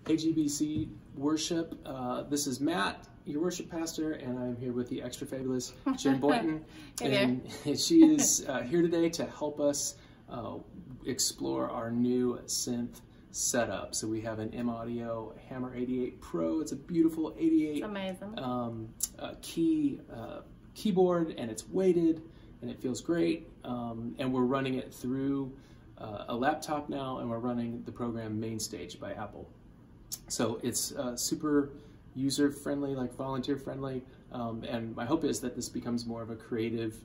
GEBC worship. This is Matt, your worship pastor, and I'm here with the extra fabulous Jen Boynton. Hey and she is here today to help us explore our new synth setup. So we have an M Audio Hammer 88 Pro. It's a beautiful 88 key keyboard, and it's weighted and it feels great. And we're running it through a laptop now, and we're running the program MainStage by Apple. So it's super user-friendly, like volunteer-friendly, and my hope is that this becomes more of a creative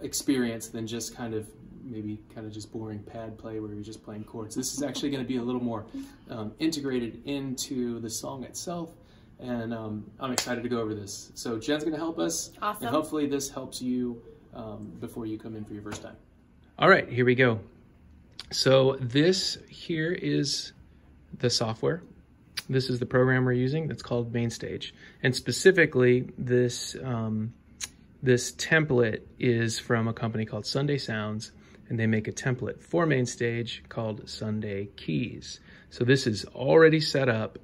experience than just kind of just boring pad play where you're just playing chords. This is actually going to be a little more integrated into the song itself, and I'm excited to go over this. So Jen's going to help us, awesome. And hopefully this helps you before you come in for your first time. All right, here we go. So this here is the software. This is the program we're using. That's called MainStage. And specifically, this this template is from a company called Sunday Sounds, and they make a template for MainStage called Sunday Keys. So this is already set up,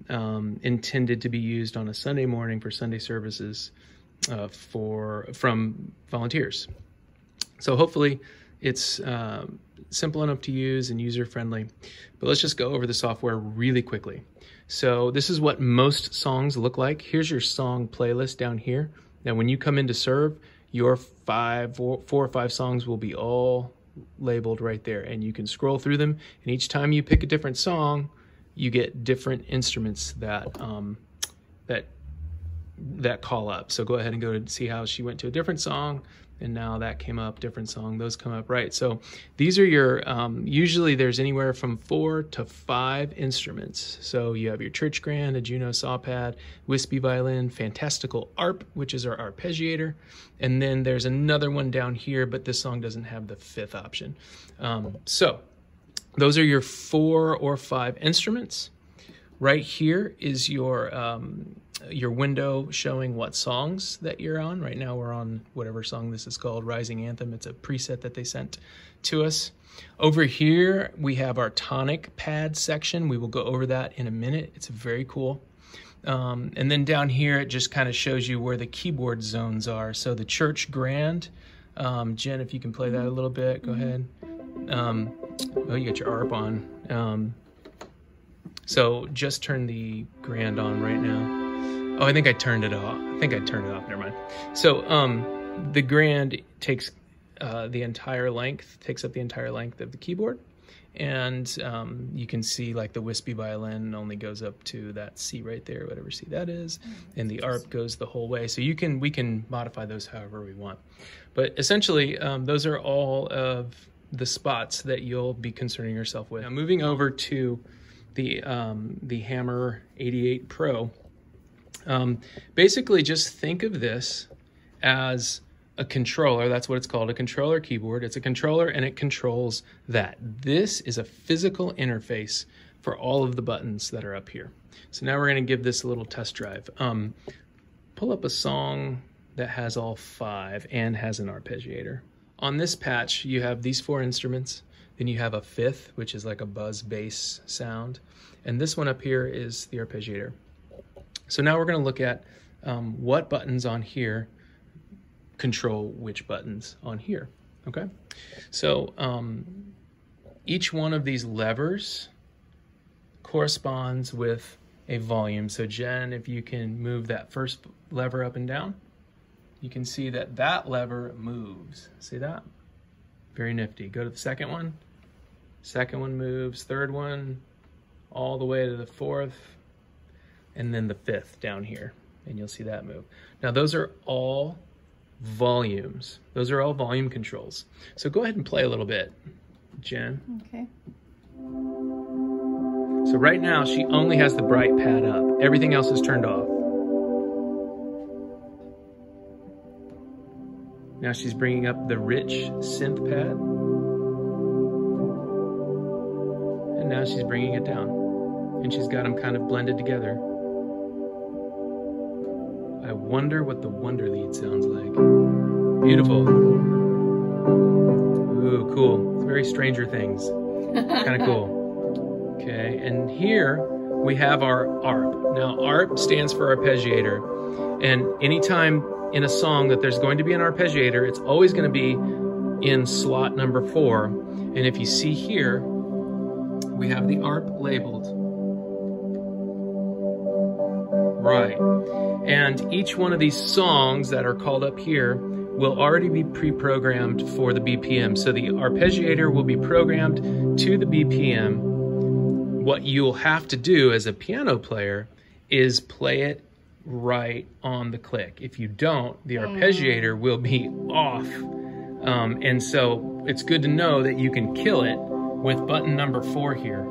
intended to be used on a Sunday morning for Sunday services from volunteers. So hopefully it's simple enough to use and user-friendly. But let's just go over the software really quickly. So this is what most songs look like. Here's your song playlist down here. Now when you come in to serve, your four or five songs will be all labeled right there, and you can scroll through them, and each time you pick a different song, you get different instruments that that call up. So go ahead and go to see how she went to a different song, and now that came up, different song, those come up, right? So these are your, usually there's anywhere from 4 to 5 instruments. So you have your church grand, a Juno saw pad, wispy violin, fantastical arp, which is our arpeggiator. And then there's another one down here, but this song doesn't have the 5th option. So those are your 4 or 5 instruments. Right here is your window showing what songs that you're on. Right now we're on whatever song this is called, Rising Anthem. It's a preset that they sent to us. Over here we have our Tonic Pad section. We will go over that in a minute. It's very cool. And then down here it just kind of shows you where the keyboard zones are. So the church grand, Jen, if you can play that a little bit, go ahead. Oh, you got your ARP on. So just turn the grand on right now. Oh, I think I turned it off. Never mind. So the grand takes the entire length, takes up the entire length of the keyboard. And you can see like the wispy violin only goes up to that C right there, whatever C that is. And the ARP goes the whole way. So we can modify those however we want. But essentially, those are all of the spots that you'll be concerning yourself with. Now moving over to the Hammer 88 Pro. Basically just think of this as a controller. That's what it's called, a controller keyboard. It's a controller and it controls that. This is a physical interface for all of the buttons that are up here. So now we're going to give this a little test drive. Pull up a song that has all 5 and has an arpeggiator. On this patch you have these 4 instruments. Then you have a 5th, which is like a buzz bass sound. And this one up here is the arpeggiator. So now we're going to look at what buttons on here control which buttons on here, okay? So each one of these levers corresponds with a volume. So Jen, if you can move that first lever up and down, you can see that that lever moves. See that? Very nifty. Go to the second one. Second one moves. Third one, all the way to the 4th, and then the 5th down here, and you'll see that move. Now those are all volumes. Those are all volume controls. So go ahead and play a little bit, Jen. Okay. So right now she only has the bright pad up. Everything else is turned off. Now she's bringing up the rich synth pad. And now she's bringing it down. And she's got them kind of blended together. I wonder what the Wonder lead sounds like. Beautiful. Ooh, cool. It's very Stranger Things. Kind of cool. Okay, and here we have our ARP. Now, ARP stands for arpeggiator. And anytime in a song that there's going to be an arpeggiator, it's always going to be in slot number 4. And if you see here, we have the ARP labeled. Right. And each one of these songs that are called up here will already be pre-programmed for the BPM. So the arpeggiator will be programmed to the BPM. What you'll have to do as a piano player is play it right on the click. If you don't, the arpeggiator will be off. And so it's good to know that you can kill it with button number 4 here,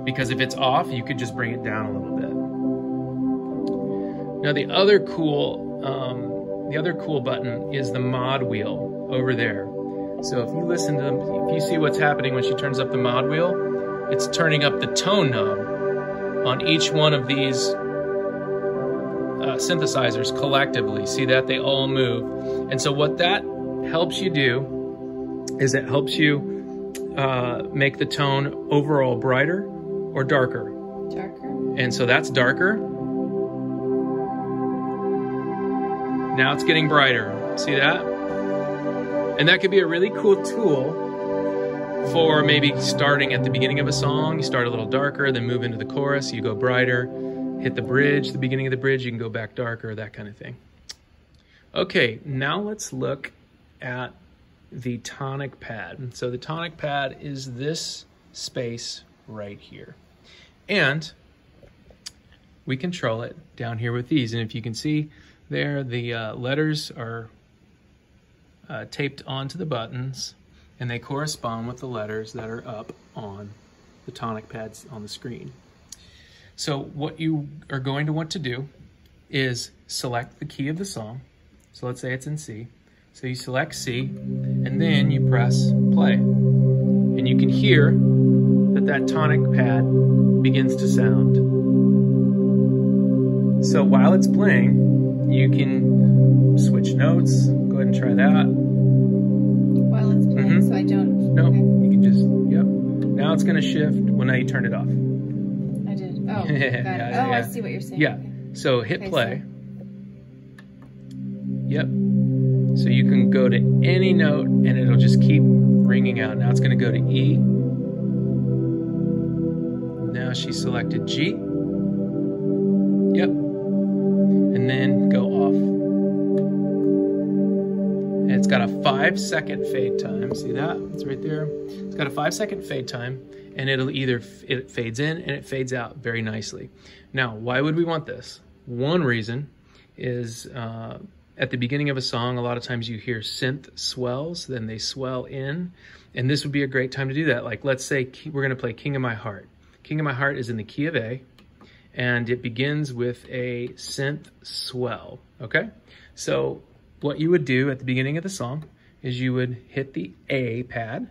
because if it's off, you could just bring it down a little bit. Now the other cool button is the mod wheel over there. So if you listen to them, if you see what's happening when she turns up the mod wheel, it's turning up the tone knob on each one of these synthesizers collectively. See that? They all move. And so what that helps you do is it helps you make the tone overall brighter or darker. Darker. And so that's darker. Now it's getting brighter. See that? And that could be a really cool tool for maybe starting at the beginning of a song. You start a little darker, then move into the chorus, you go brighter, hit the bridge, the beginning of the bridge, you can go back darker, that kind of thing. Okay, now let's look at the Tonic Pad. So the Tonic Pad is this space right here. And we control it down here with these. And if you can see there, the letters are taped onto the buttons, and they correspond with the letters that are up on the Tonic Pads on the screen. So what you are going to want to do is select the key of the song. So let's say it's in C. So you select C, and then you press play. And you can hear that that Tonic Pad begins to sound. So while it's playing, you can switch notes. Go ahead and try that. While it's playing, so I don't... No, okay. you can just, yep. Now it's gonna shift. Well, now you turned it off. I did. Oh, got it. Yeah. I see what you're saying. Yeah, Okay. so hit Okay, play. Yep. So you can go to any note and it'll just keep ringing out. Now it's gonna go to E. Now she selected G. Yep. And then go off. And it's got a 5-second fade time. See that? It's right there. It's got a 5-second fade time, and it'll either, it fades in and it fades out very nicely. Now, why would we want this? One reason is at the beginning of a song, a lot of times you hear synth swells, then they swell in, and this would be a great time to do that. Like, let's say we're gonna play King of My Heart. King of My Heart is in the key of A, and it begins with a synth swell, okay? So what you would do at the beginning of the song is you would hit the A pad,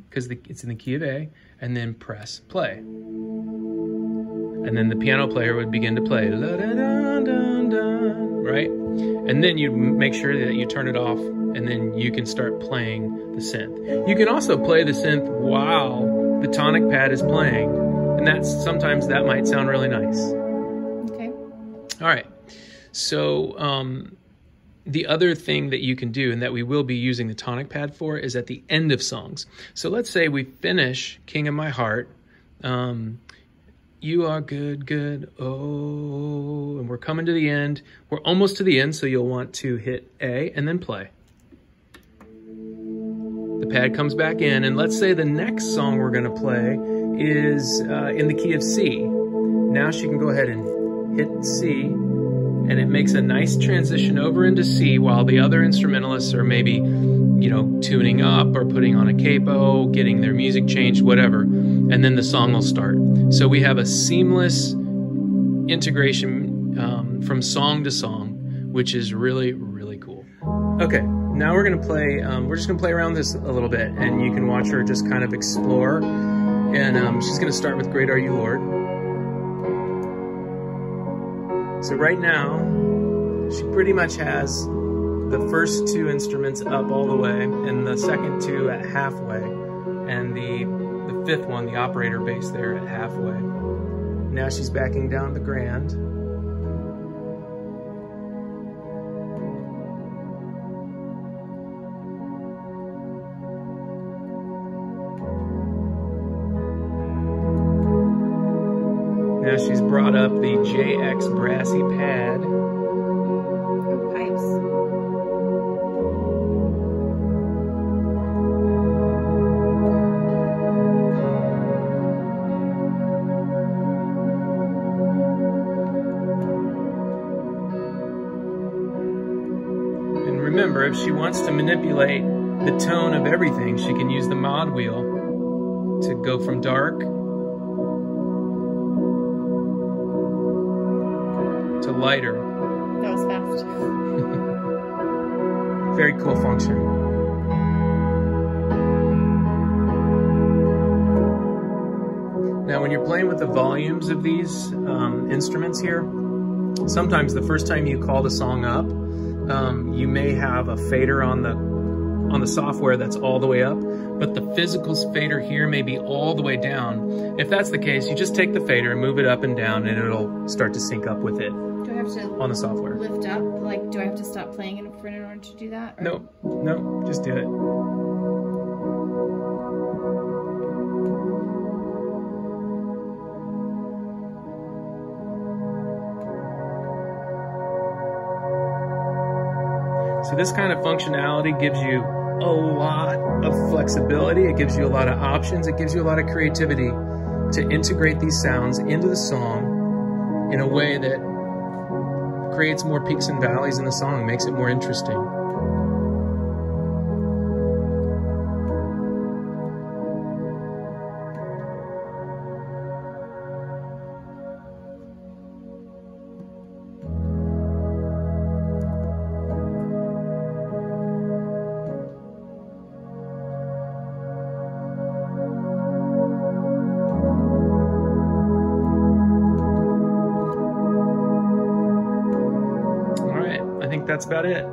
because it's in the key of A, and then press play. And then the piano player would begin to play, right? And then you make sure that you turn it off, and then you can start playing the synth. You can also play the synth while the Tonic Pad is playing, and sometimes that might sound really nice. Okay. All right, so the other thing that you can do, and that we will be using the Tonic Pad for, is at the end of songs. So let's say we finish King of My Heart, you are good, good, oh, and we're coming to the end. We're almost to the end, so you'll want to hit A and then play. The pad comes back in, and let's say the next song we're gonna play is in the key of C. Now she can go ahead and hit C, and it makes a nice transition over into C while the other instrumentalists are maybe, you know, tuning up or putting on a capo, getting their music changed, whatever, and then the song will start. So we have a seamless integration from song to song, which is really, really cool. Okay, now we're gonna play, we're just gonna play around this a little bit, and you can watch her just kind of explore. And she's gonna start with Great Are You, Lord. So right now, she pretty much has the first 2 instruments up all the way, and the second 2 at halfway, and the fifth one, the operator bass there at halfway. Now she's backing down the grand. Now she's brought up the JX brassy pad. Oh, pipes. And remember, if she wants to manipulate the tone of everything, she can use the mod wheel to go from dark to lighter. That was fast. Very cool function. Now when you're playing with the volumes of these instruments here, sometimes the first time you call the song up, you may have a fader on the software that's all the way up, but the physical fader here may be all the way down. If that's the case, you just take the fader and move it up and down, and it'll start to sync up with it. Do I have to on the software lift up? Like, do I have to stop playing in front in order to do that? Or? No, just do it. So this kind of functionality gives you a lot of flexibility. It gives you a lot of options. It gives you a lot of creativity to integrate these sounds into the song in a way that creates more peaks and valleys in the song, makes it more interesting. I think that's about it.